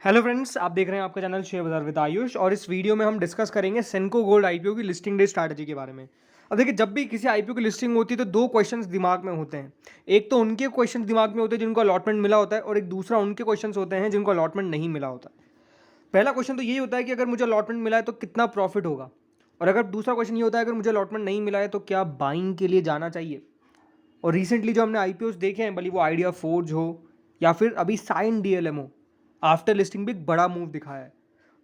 Hello friends, आप देख रहे हैं आपका चैनल शेयर बाजार विद आयुष। और इस वीडियो में हम डिस्कस करेंगे सेंको गोल्ड आईपीओ की लिस्टिंग डे स्ट्रैटेजी के बारे में। अब देखिए, जब भी किसी आईपीओ की लिस्टिंग होती है तो दो क्वेश्चंस दिमाग में होते हैं। एक तो उनके क्वेश्चंस दिमाग में होते हैं जिनको अलॉटमेंट मिला होता है, और एक दूसरा उनके क्वेश्चंस होते हैं जिनको अलॉटमेंट नहीं मिला होता है। पहला क्वेश्चन तो यही होता है कि अगर मुझे अलॉटमेंट मिला है तो कितना प्रॉफिट होगा, और अगर दूसरा क्वेश्चन ये होता है अगर मुझे अलॉटमेंट नहीं मिला है तो क्या बाइंग के लिए जाना चाहिए। और रिसेंटली जो हमने आईपीओस देखे हैं, भले वो आइडिया फोर्ज हो या फिर अभी साइन डीएलएम हो, आफ्टर लिस्टिंग भी एक बड़ा मूव दिखाया है।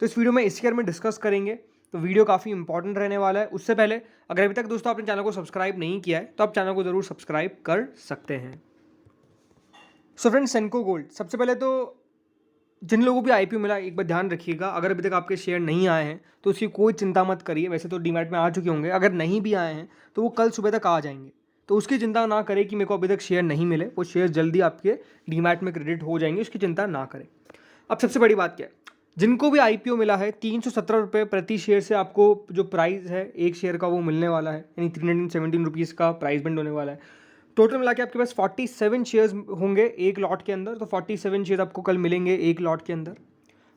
तो इस वीडियो में इसके बारे में डिस्कस करेंगे। तो वीडियो काफ़ी इंपॉर्टेंट रहने वाला है। उससे पहले अगर अभी तक दोस्तों आपने चैनल को सब्सक्राइब नहीं किया है तो आप चैनल को जरूर सब्सक्राइब कर सकते हैं। सो फ्रेंड्स, सेंको गोल्ड, सबसे पहले तो जिन लोगों को भी आईपीओ मिला एक बार ध्यान रखिएगा, अगर अभी तक आपके शेयर नहीं आए हैं तो उसकी कोई चिंता मत करिए। वैसे तो डीमैट में आ चुके होंगे, अगर नहीं भी आए हैं तो वो कल सुबह तक आ जाएंगे। तो उसकी चिंता ना करें कि मेरे को अभी तक शेयर नहीं मिले, वो शेयर जल्दी आपके डीमैट में क्रेडिट हो जाएंगे, उसकी चिंता ना करें। अब सबसे बड़ी बात क्या है, जिनको भी आईपीओ मिला है 317 रुपये प्रति शेयर से आपको जो प्राइस है एक शेयर का वो मिलने वाला है, यानी 317 रुपीज़ का प्राइस बैंड होने वाला है। टोटल मिला के आपके पास 47 शेयर्स होंगे एक लॉट के अंदर। तो 47 शेयर आपको कल मिलेंगे एक लॉट के अंदर।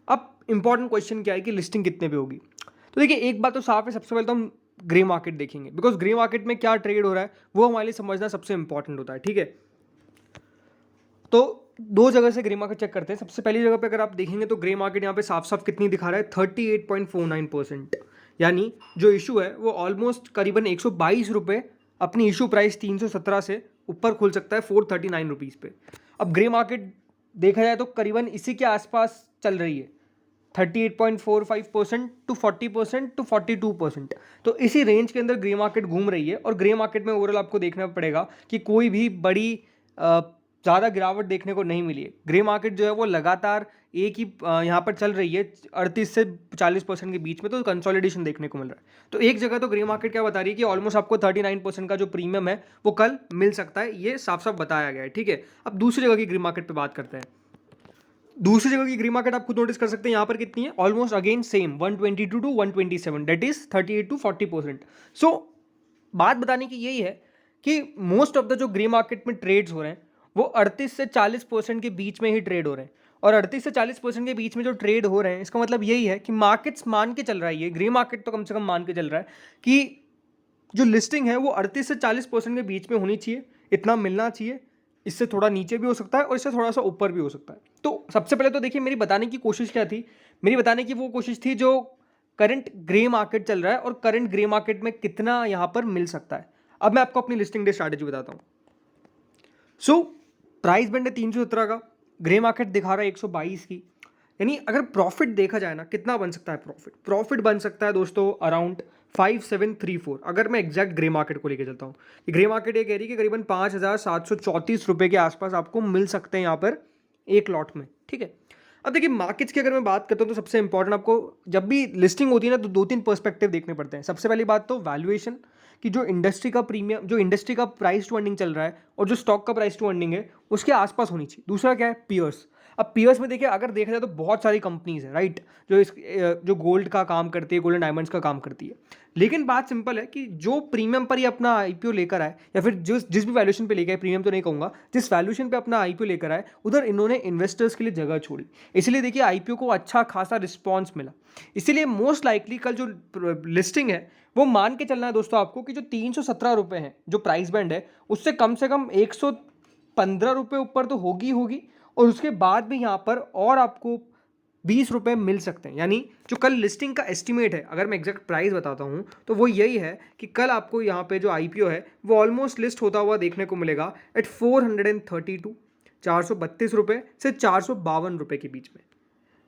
अब इंपॉर्टेंट क्वेश्चन क्या है कि लिस्टिंग कितने पे होगी। तो देखिए, एक बात तो साफ है, सबसे पहले तो हम ग्रे मार्केट देखेंगे, बिकॉज ग्रे मार्केट में क्या ट्रेड हो रहा है वो हमारे लिए समझना सबसे इंपॉर्टेंट होता है। ठीक है, तो दो जगह से ग्रे मार्केट चेक करते हैं। सबसे पहली जगह पे अगर आप देखेंगे तो ग्रे मार्केट यहाँ पे साफ साफ कितनी दिखा रहा है, 38.49%। यानी जो इशू है वो ऑलमोस्ट करीबन 122 रुपये अपनी इशू प्राइस 317 से ऊपर खुल सकता है 439 रुपीज़ पे। अब ग्रे मार्केट देखा जाए तो करीबन इसी के आसपास चल रही है, 38.45% टू 40% टू 42%। तो इसी रेंज के अंदर ग्रे मार्केट घूम रही है। और ग्रे मार्केट में ओवरऑल आपको देखना पड़ेगा कि कोई भी बड़ी ज़्यादा गिरावट देखने को नहीं मिली है। ग्रे मार्केट जो है वो लगातार एक ही यहाँ पर चल रही है 38 से 40% के बीच में, तो कंसोलिडेशन देखने को मिल रहा है। तो एक जगह तो ग्रे मार्केट क्या बता रही है कि ऑलमोस्ट आपको 39% का जो प्रीमियम है वो कल मिल सकता है, ये साफ साफ बताया गया है। ठीक है, अब दूसरी जगह की ग्रे मार्केट पे बात करते हैं। दूसरी जगह की ग्रे मार्केट आप खुद नोटिस कर सकते हैं यहाँ पर कितनी है, almost again same 122 to 127, that is 38 to 40%। So बात बताने की यही है कि मोस्ट ऑफ द जो ग्रे मार्केट में ट्रेड्स हो रहे हैं वो 38 से 40% के बीच में ही ट्रेड हो रहे हैं। और 38 से 40% के बीच में जो ट्रेड हो रहे हैं, इसका मतलब यही है कि मार्केट्स मान के चल रहा है, ये ग्रे मार्केट तो कम से कम मान के चल रहा है कि जो लिस्टिंग है वो 38 से 40% के बीच में होनी चाहिए, इतना मिलना चाहिए। इससे थोड़ा नीचे भी हो सकता है और इससे थोड़ा सा ऊपर भी हो सकता है। तो सबसे पहले तो देखिए, मेरी बताने की कोशिश क्या थी, मेरी बताने की वो कोशिश थी जो करंट ग्रे मार्केट चल रहा है और करंट ग्रे मार्केट में कितना यहाँ पर मिल सकता है। अब मैं आपको अपनी लिस्टिंग डे स्ट्रैटेजी बताता हूँ। सो प्राइस बैंड है 317 का, ग्रे मार्केट दिखा रहा है 122 की। यानी अगर प्रॉफिट देखा जाए ना, कितना बन सकता है प्रॉफिट बन सकता है दोस्तों अराउंड 5734। अगर मैं एग्जैक्ट ग्रे मार्केट को लेके चलता हूँ, ग्रे मार्केट ये कह रही है कि करीबन 5734 रुपये के आसपास आपको मिल सकते हैं यहाँ पर एक लॉट में। ठीक है, अब देखिए मार्केट्स की अगर मैं बात करता हूँ तो सबसे इंपॉर्टेंट आपको जब भी लिस्टिंग होती है ना तो दो तीन पर्सपेक्टिव देखने पड़ते हैं। सबसे पहली बात तो वैल्यूएशन, कि जो इंडस्ट्री का प्रीमियम, जो इंडस्ट्री का प्राइस टू अर्निंग चल रहा है और जो स्टॉक का प्राइस टू अर्निंग है उसके आसपास होनी चाहिए। दूसरा क्या है, पीयर्स। अब पीयर्स में देखिए, अगर देखा जाए तो बहुत सारी कंपनीज है, राइट, जो गोल्ड का काम करती है, गोल्ड एंड डायमंड्स का काम करती है। लेकिन बात सिंपल है कि जो प्रीमियम पर ही अपना आईपीओ लेकर आए, या फिर जिस भी वैल्यूएशन पे लेकर आए, प्रीमियम तो नहीं कहूंगा, जिस वैल्यूएशन पे अपना आईपीओ लेकर आए उधर इन्होंने इन्वेस्टर्स के लिए जगह छोड़ी। इसलिए देखिए आईपीओ को अच्छा खासा रिस्पॉन्स मिला। इसीलिए मोस्ट लाइकली कल जो लिस्टिंग है वो मान के चलना है दोस्तों आपको कि जो 317 रुपये है जो प्राइस बैंड है, उससे कम से कम 115 रुपये ऊपर तो होगी। और उसके बाद भी यहाँ पर और आपको 20 रुपये मिल सकते हैं। यानी जो कल लिस्टिंग का एस्टिमेट है, अगर मैं एग्जैक्ट प्राइस बताता हूँ तो वो यही है कि कल आपको यहाँ पे जो आईपीओ है वो ऑलमोस्ट लिस्ट होता हुआ देखने को मिलेगा एट 432, 432 रुपये से 452 रुपये के बीच में।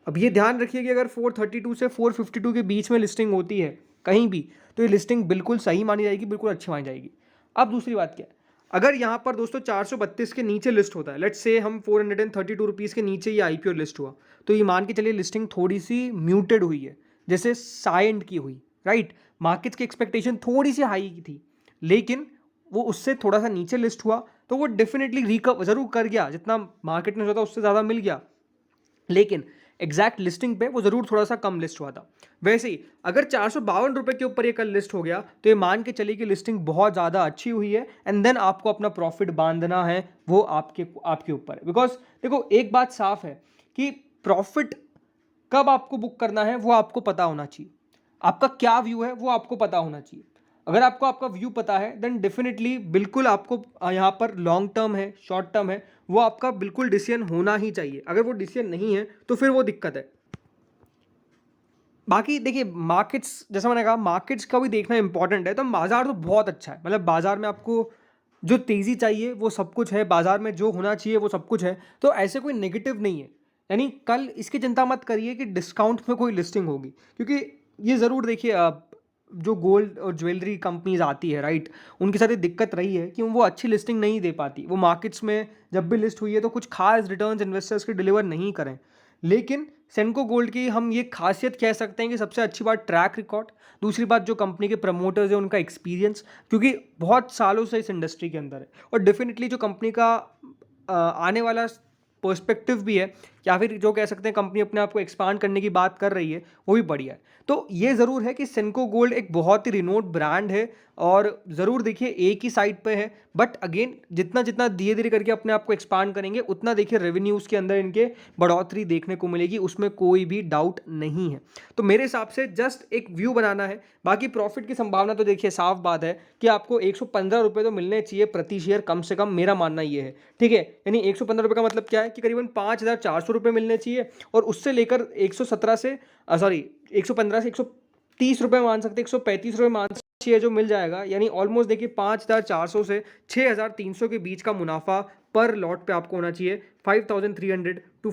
अब ये ध्यान रखिए कि अगर 432 से 452 के बीच में लिस्टिंग होती है कहीं भी, तो ये लिस्टिंग बिल्कुल सही मानी जाएगी, बिल्कुल अच्छी मानी जाएगी। अब दूसरी बात क्या है, अगर यहाँ पर दोस्तों 432 के नीचे लिस्ट होता है, लेट्स से हम 432 रुपीज़ के नीचे ये आईपीओ लिस्ट हुआ, तो ये मान के चलिए लिस्टिंग थोड़ी सी म्यूटेड हुई है, जैसे साइंड की हुई, राइट। मार्केट्स की एक्सपेक्टेशन थोड़ी सी हाई की थी, लेकिन वो उससे थोड़ा सा नीचे लिस्ट हुआ तो वो डेफिनेटली रिकवर जरूर कर गया, जितना मार्केट ने सोचा उससे ज़्यादा मिल गया, लेकिन एग्जैक्ट लिस्टिंग पे वो जरूर थोड़ा सा कम लिस्ट हुआ था। वैसे ही अगर 452 रुपये के ऊपर ये कल लिस्ट हो गया तो ये मान के चलिए कि लिस्टिंग बहुत ज़्यादा अच्छी हुई है, एंड देन आपको अपना प्रॉफिट बांधना है वो आपके ऊपर है। बिकॉज देखो एक बात साफ है कि प्रॉफिट कब आपको बुक करना है वो आपको पता होना चाहिए, आपका क्या व्यू है वो आपको पता होना चाहिए। अगर आपको आपका व्यू पता है देन डेफिनेटली बिल्कुल आपको यहाँ पर लॉन्ग टर्म है शॉर्ट टर्म है वो आपका बिल्कुल डिसीजन होना ही चाहिए। अगर वो डिसीजन नहीं है तो फिर वो दिक्कत है। बाकी देखिए मार्केट्स, जैसा मैंने कहा मार्केट्स का भी देखना इंपॉर्टेंट है। तो बाजार तो बहुत अच्छा है, मतलब बाजार में आपको जो तेज़ी चाहिए वो सब कुछ है, बाजार में जो होना चाहिए वो सब कुछ है। तो ऐसे कोई नेगेटिव नहीं है, यानी कल इसकी चिंता मत करिए कि डिस्काउंट में कोई लिस्टिंग होगी, क्योंकि ये ज़रूर देखिए जो गोल्ड और ज्वेलरी कंपनीज आती है राइट, उनके साथ ये दिक्कत रही है कि वो अच्छी लिस्टिंग नहीं दे पाती। वो मार्केट्स में जब भी लिस्ट हुई है तो कुछ खास रिटर्न्स इन्वेस्टर्स के डिलीवर नहीं करें। लेकिन सेंको गोल्ड की हम ये खासियत कह सकते हैं कि सबसे अच्छी बात ट्रैक रिकॉर्ड, दूसरी बात जो कंपनी के प्रमोटर्स हैं उनका एक्सपीरियंस, क्योंकि बहुत सालों से इस इंडस्ट्री के अंदर है। और डेफिनेटली जो कंपनी का आने वाला पर्सपेक्टिव भी है, या फिर जो कह सकते हैं कंपनी अपने आप को एक्सपांड करने की बात कर रही है, वो भी बढ़िया है। तो ये ज़रूर है कि सेंको गोल्ड एक बहुत ही रिनोड ब्रांड है और ज़रूर देखिए एक ही साइड पे है, बट अगेन जितना जितना धीरे धीरे करके अपने आप को एक्सपांड करेंगे उतना देखिए रेवेन्यूज़ के अंदर इनके बढ़ोतरी देखने को मिलेगी, उसमें कोई भी डाउट नहीं है। तो मेरे हिसाब से जस्ट एक व्यू बनाना है, बाकी प्रॉफिट की संभावना तो देखिए साफ बात है कि आपको 115 रुपये तो मिलने चाहिए प्रति शेयर कम से कम, मेरा मानना ये है। ठीक है, यानी 115 रुपये का मतलब क्या है कि करीबन 5,400 रुपये मिलने चाहिए, और उससे लेकर 117 से 115 से 130 रुपये मान सकते, 135 रुपये मान सकते जो मिल जाएगा, यानी ऑलमोस्ट देखिए 5,400 से 6,300 के बीच का मुनाफा पर लॉट पे आपको होना चाहिए। 5,300 टू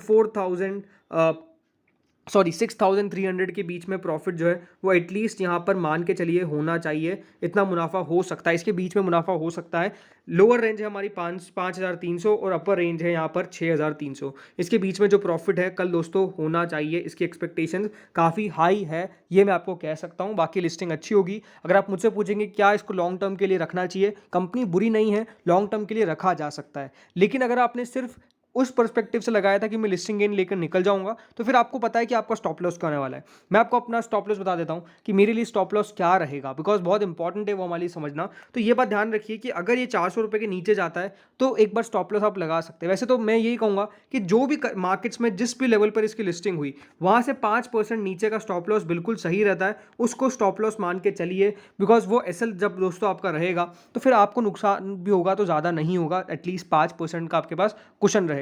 6,300 के बीच में प्रॉफिट जो है वो एटलीस्ट यहाँ पर मान के चलिए होना चाहिए। इतना मुनाफा हो सकता है, इसके बीच में मुनाफा हो सकता है। लोअर रेंज है हमारी 5,300 और अपर रेंज है यहाँ पर 6,300। इसके बीच में जो प्रॉफिट है कल दोस्तों होना चाहिए, इसकी एक्सपेक्टेशन काफ़ी हाई है, ये मैं आपको कह सकता हूँ। बाकी लिस्टिंग अच्छी होगी। अगर आप मुझसे पूछेंगे क्या इसको लॉन्ग टर्म के लिए रखना चाहिए, कंपनी बुरी नहीं है, लॉन्ग टर्म के लिए रखा जा सकता है। लेकिन अगर आपने सिर्फ उस पर्सपेक्टिव से लगाया था कि मैं लिस्टिंग गेन लेकर निकल जाऊंगा, तो फिर आपको पता है कि आपका स्टॉप लॉस क्या होने वाला है। मैं आपको अपना स्टॉप लॉस बता देता हूं कि मेरे लिए स्टॉप लॉस क्या रहेगा, बिकॉज बहुत इंपॉर्टेंट है वो हमारे लिए समझना। तो ये बात ध्यान रखिए कि अगर ये 400 रुपये के नीचे जाता है तो एक बार स्टॉप लॉस आप लगा सकते हैं। वैसे तो मैं यही कहूँगा कि जो भी मार्केट्स में जिस भी लेवल पर इसकी लिस्टिंग हुई वहाँ से 5% नीचे का स्टॉप लॉस बिल्कुल सही रहता है, उसको स्टॉप लॉस मान के चलिए। बिकॉज वो एसएल जब दोस्तों आपका रहेगा तो फिर आपको नुकसान भी होगा तो ज़्यादा नहीं होगा, एटलीस्ट 5% का आपके पास कुशन रहेगा।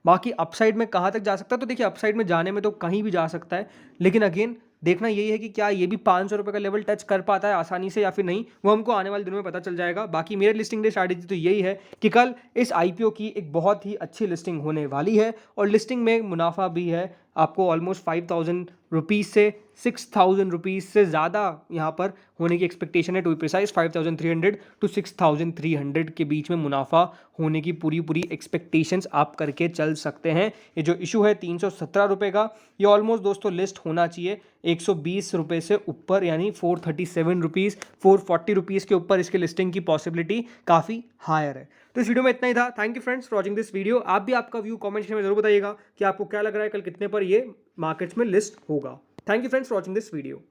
बाकी अपसाइड में कहाँ तक जा सकता है, तो देखिए अपसाइड में जाने में तो कहीं भी जा सकता है, लेकिन अगेन देखना यही है कि क्या ये भी 500 रुपये का लेवल टच कर पाता है आसानी से या फिर नहीं, वो हमको आने वाले दिनों में पता चल जाएगा। बाकी मेरे लिस्टिंग डे स्ट्रैटेजी तो यही है कि कल इस आईपीओ की एक बहुत ही अच्छी लिस्टिंग होने वाली है, और लिस्टिंग में मुनाफा भी है आपको ऑलमोस्ट 5,000 रुपीज़ से 6,000 रुपीज़ से ज़्यादा यहाँ पर होने की एक्सपेक्टेशन है। टू बी प्रिसाइज 5,300 टू 6,300 के बीच में मुनाफा होने की पूरी पूरी एक्सपेक्टेशंस आप करके चल सकते हैं। ये जो इशू है 317 रुपये का, ये ऑलमोस्ट दोस्तों लिस्ट होना चाहिए 120 रुपये से ऊपर, यानी 437 रुपीज़ 440 रुपीज़ के ऊपर इसके लिस्टिंग की पॉसिबिलिटी काफ़ी हायर है। तो इस वीडियो में इतना ही था। Thank you friends for watching this video. आप भी आपका व्यू कमेंट सेक्शन में जरूर बताइएगा कि आपको क्या लग रहा है कल कितने पर ये मार्केट्स में लिस्ट होगा। Thank you friends for watching this video.